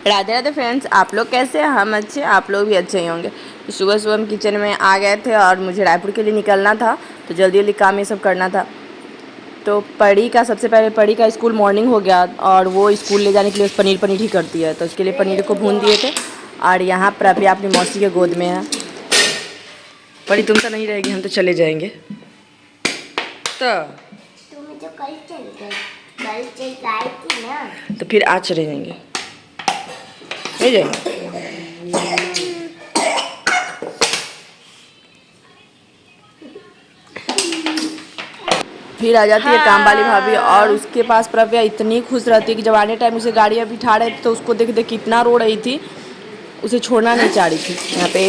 Radhe Radhe friends, आप लोग कैसे हैं? हम अच्छे, आप लोग भी अच्छे ही होंगे। तो सुबह सुबह हम किचन में आ गए थे और मुझे रायपुर के लिए निकलना था, तो जल्दी जल्दी काम ये सब करना था। तो परी का सबसे पहले परी का स्कूल मॉर्निंग हो गया और वो स्कूल ले जाने के लिए पनीर पनीर ही करती है, तो उसके लिए पनीर को भून दिए थे। और यहाँ प्रव्या अपनी मौसी के गोद में है। परी तुम तो नहीं रहेगी, हम तो चले जाएंगे। तो तुम तो कल चल गए, कल चल आई थी ना। तो फिर आज चले जाएंगे, ले जाएंगे। फिर आ जाती है काम वाली भाभी और उसके पास प्रव्या इतनी खुश रहती है कि जब आने टाइम उसे गाड़ियाँ बिठा रहे थे तो उसको देख देख कितना रो रही थी, उसे छोड़ना नहीं चाह रही थी। यहाँ पे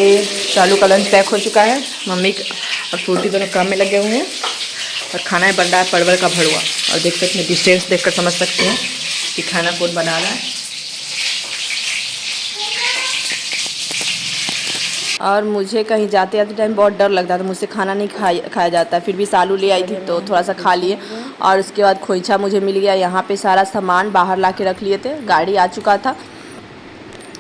चालू का लंच पैक हो चुका है, मम्मी और फ्रूटी दोनों काम में लगे हुए हैं और खाना बन रहा है परवल का भरुआ। और देख सकते हैं, डिस्टेंस देखकर समझ सकते हैं कि खाना कौन बना रहा है। और मुझे कहीं जाते जाते टाइम बहुत डर लगता था, मुझसे खाना नहीं खाया जाता। फिर भी सालू ले आई थी तो थोड़ा सा खा लिए। और उसके बाद खोइछा मुझे मिल गया। यहाँ पे सारा सामान बाहर ला के रख लिए थे, गाड़ी आ चुका था,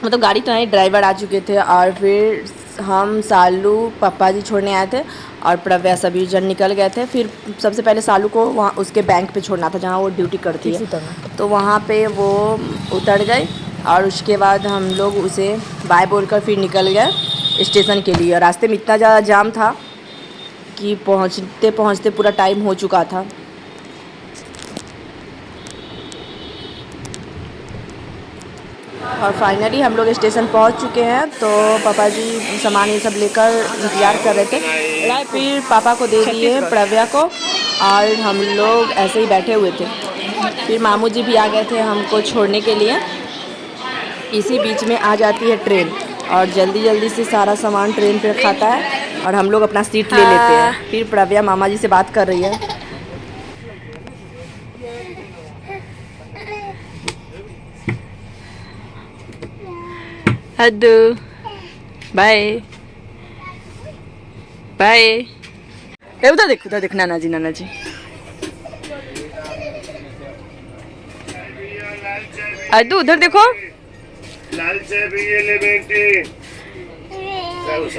मतलब गाड़ी तो नहीं, ड्राइवर आ चुके थे। और फिर हम सालू पापा जी छोड़ने आए थे और प्रव्या सभी जन निकल गए थे। फिर सबसे पहले सालू को वहाँ उसके बैंक पे छोड़ना था जहाँ वो ड्यूटी करती है, तो वहाँ पे वो उतर गई। और उसके बाद हम लोग उसे बाय बोलकर फिर निकल गए स्टेशन के लिए। रास्ते में इतना ज़्यादा जाम था कि पहुँचते पहुँचते पूरा टाइम हो चुका था। और फाइनली हम लोग स्टेशन पहुंच चुके हैं। तो पापा जी सामान ये सब लेकर इंतज़ार कर रहे थे। फिर पापा को दे दिए प्रव्या को और हम लोग ऐसे ही बैठे हुए थे। फिर मामू जी भी आ गए थे हमको छोड़ने के लिए। इसी बीच में आ जाती है ट्रेन और जल्दी जल्दी से सारा सामान ट्रेन पे खाता है और हम लोग अपना सीट ले लेते हैं। फिर प्रव्या मामा जी से बात कर रही है। Haddu bye bye. उधर देख नाना जी, नाना जी। अद्दू उधर देखो, लाल चाय पिए ले बेटे।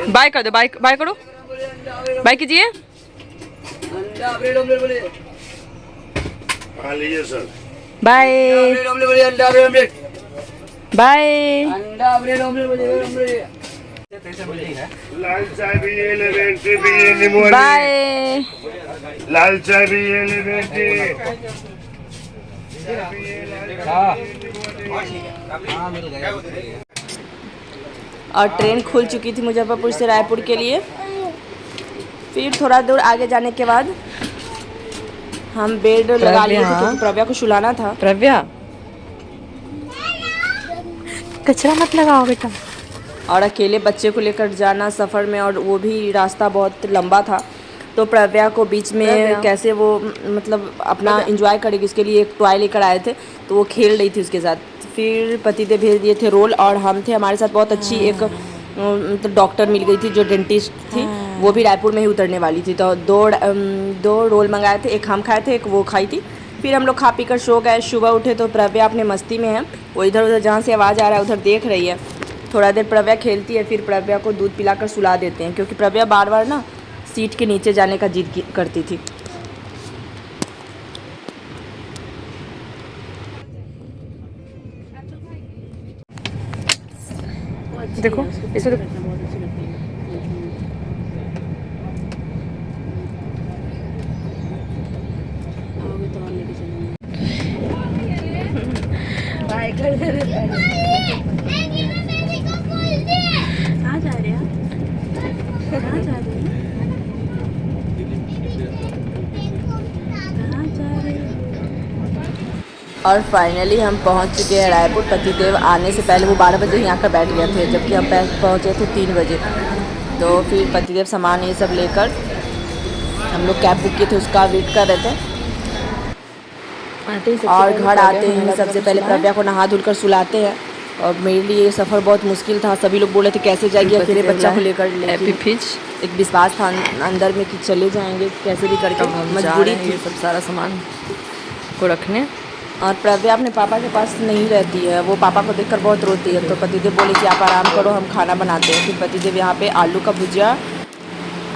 बाय कर दो, बाय बाय करो, बाय कीजिए। हाँ लीजिए सर। Bye bye. लाल चाय पिए ले बेटे, पिए नींबू वाली। बाय। लाल चाय पिए ले बेटे। और ट्रेन खुल चुकी थी मुजफ्फरपुर से रायपुर के लिए। फिर थोड़ा दूर आगे जाने के बाद हम बेड लगा लिए थे क्योंकि प्रव्या को सुलाना था। प्रव्या कचरा मत लगाओ बेटा। और अकेले बच्चे को लेकर जाना सफ़र में, और वो भी रास्ता बहुत लंबा था, तो प्रव्या को बीच में कैसे वो मतलब अपना एंजॉय करेगी, इसके लिए एक टॉय लेकर आए थे, तो वो खेल रही थी उसके साथ। फिर पतिदेव भेज दिए थे रोल और हम थे, हमारे साथ बहुत अच्छी एक मतलब डॉक्टर मिल गई थी जो डेंटिस्ट थी, वो भी रायपुर में ही उतरने वाली थी। तो दो रोल मंगाए थे, एक हम खाए थे, एक वो खाई थी। फिर हम लोग खा पी कर सो गए। सुबह उठे तो प्रव्या अपने मस्ती में है, वो इधर उधर जहाँ से आवाज़ आ रहा है उधर देख रही है। थोड़ा देर प्रव्या खेलती है, फिर प्रव्या को दूध पिलाकर सुला देते हैं क्योंकि प्रव्या बार बार ना सीट के नीचे जाने का जिद करती थी। देखो इसमें और फाइनली हम पहुंच चुके हैं रायपुर। पतिदेव आने से पहले वो 12 बजे ही आकर बैठ गए थे, जबकि हम पहुंचे थे 3 बजे। तो फिर पतिदेव सामान ये सब लेकर हम लोग कैब बुक किए थे, उसका वेट कर रहे थे। और घर आते हैं सबसे पहले प्रव्या को नहा धुल कर सुलाते हैं। और मेरे लिए ये सफ़र बहुत मुश्किल था, सभी लोग बोले थे कैसे जाएगी अकेले बच्चा को लेकर, लेकिन एक विश्वास था अंदर में कि चले जाएंगे कैसे भी करके। मजबूरी थी सब सारा सामान को रखने। और प्रव्या अपने पापा के पास नहीं रहती है, वो पापा को देखकर बहुत रोती है। तो पतिदेव बोले कि आप आराम करो, हम खाना बनाते हैं। फिर पतिदेव यहाँ पे आलू का भुजिया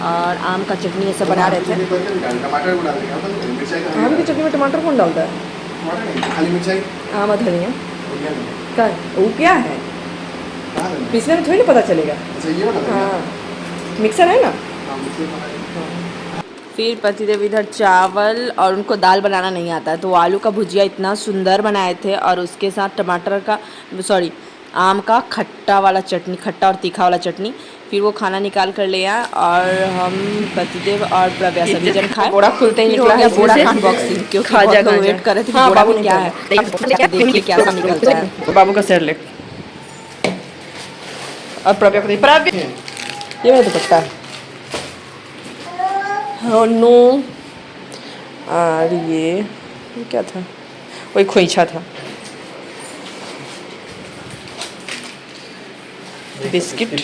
और आम का चटनी ये सब बना रहे थे। टमाटर को डाल देंगे, मिर्चाई का आम की चटनी में टमाटर कौन डालता है? टमाटर नहीं, खाली मिर्चाई। आम और धनिया क्या का वो क्या है? पीसने में थोड़ी ना पता चलेगा। अच्छा ये वाला हाँ, मिक्सर है ना। हाँ मुझे पता है। फिर पतिदेव इधर चावल और उनको दाल बनाना नहीं आता है, तो वो आलू का भुजिया इतना सुंदर बनाए थे और उसके साथ टमाटर का आम का खट्टा वाला चटनी, खट्टा और तीखा वाला चटनी। फिर वो खाना निकाल कर ले आया और हम पतिदेव और प्रव्या सभी जन खाए। बोरा खुलते ही निकला है बोरा का अनबॉक्सिंग, क्योंकि बहुत लोग वेट कर रहे थे कि बोरा में क्या है। देखिए क्या सा निकलता है। बाबू का सिर ले और प्रव्या को प्रव्या ये मेरा दुपट्टा। Oh no! और ये क्या था? वही खोइछा था। बिस्किट।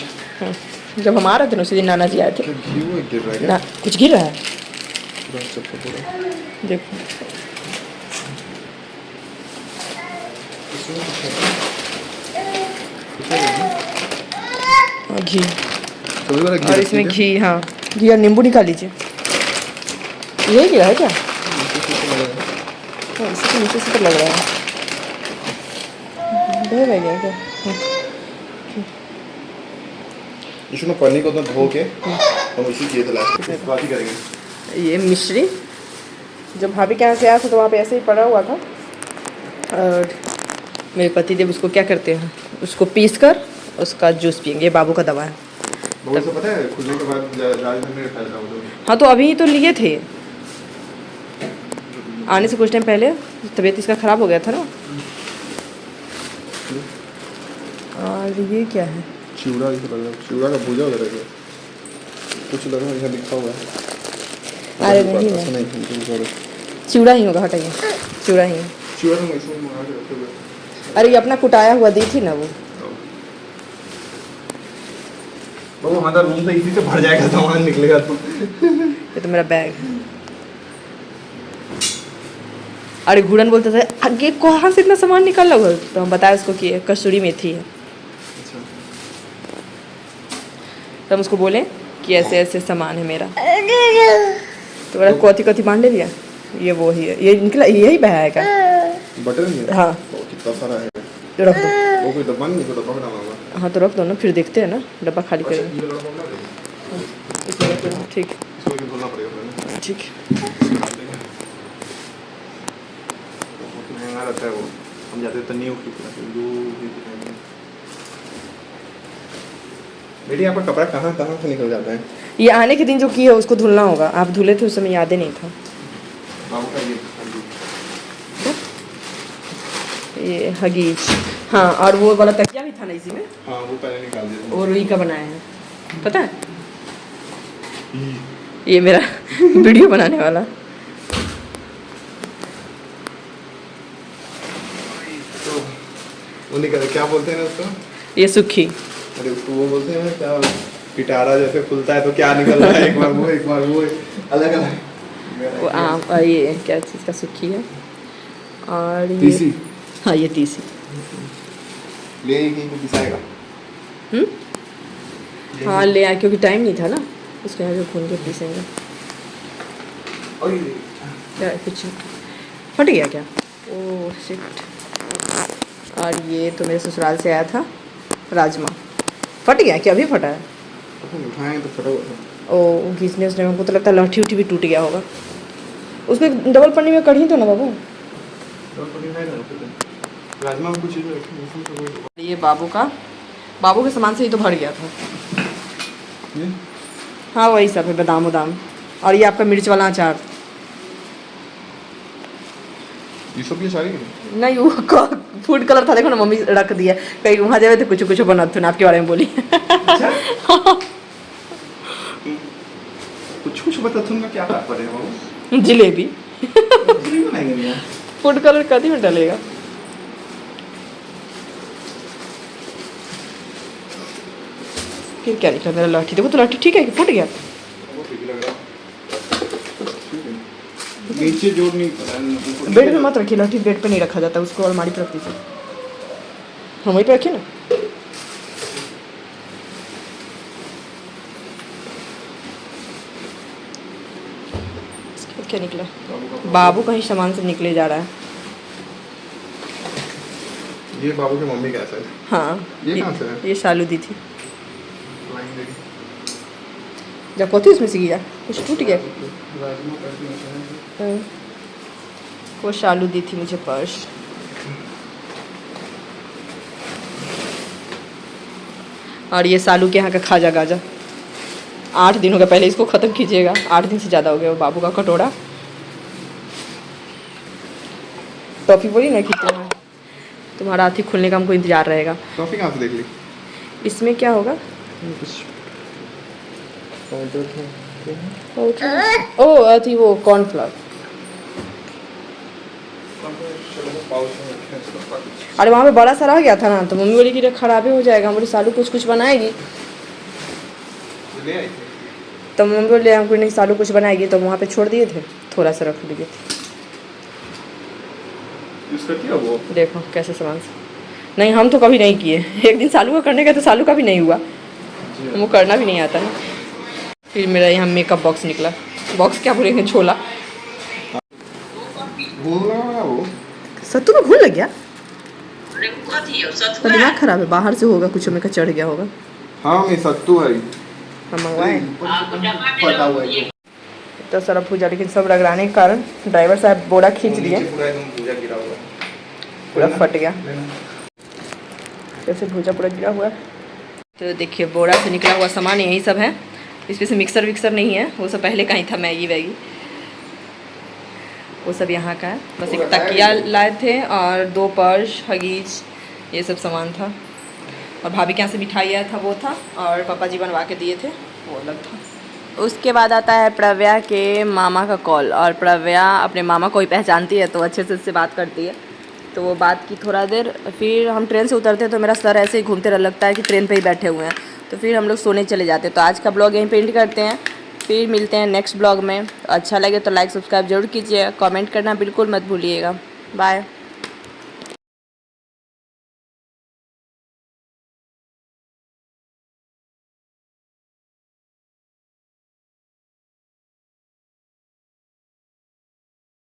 जब हम आ रहे थे ना उसी दिन नाना जी आए थे। गिर रहा है ना कुछ गिर रहा है, क्या? देखो। घी और इसमें घी, हाँ घी और नींबू निकाल लीजिए। यही गिरा है क्या? हाँ, इसी के नीचे से तो लग रहा है। ढेर रह गया क्या? इसमें पनीर को तो धो के हम इसी किए थे लास्ट में, बात ही करेंगे। ये मिश्री जब भाभी के यहाँ से आया था तो वहाँ पे ऐसे ही पड़ा हुआ था और मेरे पति देव उसको क्या करते हैं, उसको पीस कर उसका जूस पियेंगे। बाबू का दवा है। बाबू से पता है खुलने के बाद राजधानी में फैल रहा हूँ। हाँ तो अभी तो लिए थे, आने से कुछ टाइम पहले तबीयत इसका ख़राब हो गया था ना। और ये क्या है? चिवड़ा जैसा लग रहा है, चिवड़ा का भुजा वगैरह का कुछ लग रहा है, यहाँ लिखा हुआ है। अरे नहीं ऐसा नहीं, नहीं, चिवड़ा ही होगा, हटाइए चिवड़ा ही है। चिवड़ा तो इसमें मंगा के रखे हुए। अरे ये अपना कुटाया हुआ दी थी ना वो। बाबू हमारा रूम तो इसी से भर जाएगा, सामान निकलेगा तो। ये तो मेरा बैग है। अरे घूरन बोलते थे आगे कहाँ से इतना सामान निकाल लो, तो हम बताया उसको कि कसूरी मेथी है। अच्छा तो हम उसको बोले कि ऐसे ऐसे सामान है मेरा, तो बोला कौथी कौथी बांध ले लिया। ये वो ही है, ये निकला यही बहाया का बटर नहीं है? हाँ ओ, कितना सारा है। तो रख दो। वो कोई डब्बा नहीं है, कोई डब्बा में डाला होगा। हाँ तो रख दो ना, फिर देखते हैं ना, डब्बा खाली अच्छा, करेंगे। ये डब्बा में डाल देंगे। इसमें रख दो, ठीक इसको लेके धोना पड़ेगा पहले। ठीक। महंगा रहता है वो, हम जाते तो नहीं बेटी आपका कपड़ा कहाँ कहाँ से निकल जाता है? ये आने के दिन जो की है उसको धुलना होगा। आप धुले थे उस समय, याद ही नहीं था। बाबू का ये हगीज, हाँ और वो वाला तकिया भी था ना इसी में, हाँ वो पहले निकाल दिया। वो रुई का बनाया है, पता है? ये मेरा वीडियो बनाने वाला। तो वो निकल, क्या बोलते हैं ना उसको? ये सुखी। अरे उसको वो बोलते हैं ना क्या, पिटारा जैसे खुलता है तो क्या निकल रहा है, एक बार वो एक बार वो, अलग अलग। वो आम, ये क्या चीज़ का सुखी है। और ये तीसी। हाँ ये तीसी। ले कहीं को पिसाएगा। हाँ ले आए, क्योंकि टाइम नहीं था ना, उसके यहाँ जो खून के पीसेंगे। और ये क्या कुछ फट गया क्या? Oh shit. और ये तो मेरे ससुराल से आया था राजमा, फट गया क्या? अभी फटा है? उठाएं तो फटा हुआ था। ओ घीसने उसने, हमको तो लगता है लाठी उठी भी टूट गया होगा। उसको डबल पन्नी में कढ़ी तो ना बाबू। राजमा में कुछ चीज़ रखी। ये बाबू के सामान से ही तो भर गया था। ये हाँ वही सब है, बादाम उदाम। और ये आपका मिर्च वाला अचार। सब ये सारी नहीं वो फूड कलर था, देखो ना मम्मी रख दिया, कहीं वहाँ जावे तो कुछ कुछ बना थे ना, आपके बारे में बोली। कुछ बता तुमका क्या तात्पर्य है बाबू? जलेबी बनाएंगे यार, फूड कलर कभी में डलेगा। फिर क्या निकला मेरा लाठी? देखो तो लाठी ठीक है कि फट गया? वो ठीक लग रहा है। नीचे जोड़ नहीं पड़ा। बेड पे मत रखिए लठी, बेड पे नहीं रखा जाता, उसको अलमारी पे रख दीजिए। हम वहीं पे रखिए ना। इसके बाद क्या निकला? बाबू कहीं सामान से निकले जा रहा है। ये बाबू की मम्मी कैसा है? हाँ ये कहाँ से है? ये शालू दी थी। लाइन देखी। जब कोती उसमें से गया कुछ टूट गया। राजमा करके ऐसा है। वो शालू दी थी मुझे पर्स। और ये सालू के यहाँ का खाजा गाजा 8 दिन हो गया, पहले इसको ख़त्म कीजिएगा। 8 दिन से ज़्यादा हो गया वो बाबू का कटोरा। टॉफ़ी बोली ना कि तुम्हारा हाथी खुलने का हमको इंतज़ार रहेगा। टॉफी कहाँ से देख ली? इसमें क्या होगा? ओ अथी वो कॉर्नफ्लावर। अरे वहाँ पे बड़ा सा रह गया था ना, तो मम्मी बोली कि खराबे हो जाएगा। हमारी सालू कुछ बनाएगी, ले आई थी। तो मम्मी बोले हमको नहीं सालू कुछ बनाएगी, तो वहाँ पे छोड़ दिए थे, थोड़ा सा रख दिए थे। इसका क्या वो? देखो कैसे सामान से। नहीं हम तो कभी नहीं किए। एक दिन सालू का करने का तो सालू का भी नहीं हुआ, वो करना भी नहीं आता है। फिर मेरा यहाँ मेकअप बॉक्स निकला। बॉक्स क्या बोलेंगे, झोला। घूम रहा है वो। सत्तू में घुल लग गया तो दिमाग खराब है, बाहर से होगा कुछ में का चढ़ गया होगा। हाँ मैं सत्तू है। हम मंगवाए फटा हुआ है। तो सारा पूजा, लेकिन सब रगड़ाने के कारण ड्राइवर साहब बोरा खींच दिए, पूरा एकदम पूजा गिरा हुआ है। पूरा फट गया। जैसे भूजा पूरा गिरा हुआ है। तो देखिए बोरा से निकला हुआ सामान यही सब है। इसमें से मिक्सर विक्सर नहीं है, वो सब पहले का ही था, मैगी वैगी वो सब यहाँ का है। बस एक तकिया लाए थे और 2 पर्स, हगीज, ये सब सामान था। और भाभी के यहाँ से मिठाई आया था वो था, और पापा जी बनवा के दिए थे वो अलग था। उसके बाद आता है प्रव्या के मामा का कॉल, और प्रव्या अपने मामा को ही पहचानती है तो अच्छे से उससे बात करती है। तो वो बात की थोड़ा देर, फिर हम ट्रेन से उतरते हैं तो मेरा सर ऐसे ही घूमते रह लगता है कि ट्रेन पे ही बैठे हुए हैं, तो फिर हम लोग सोने चले जाते हैं। तो आज का ब्लॉग यहीं पे एंड करते हैं, फिर मिलते हैं नेक्स्ट ब्लॉग में। अच्छा लगे तो लाइक सब्सक्राइब जरूर कीजिए, कमेंट करना बिल्कुल मत भूलिएगा। बाय।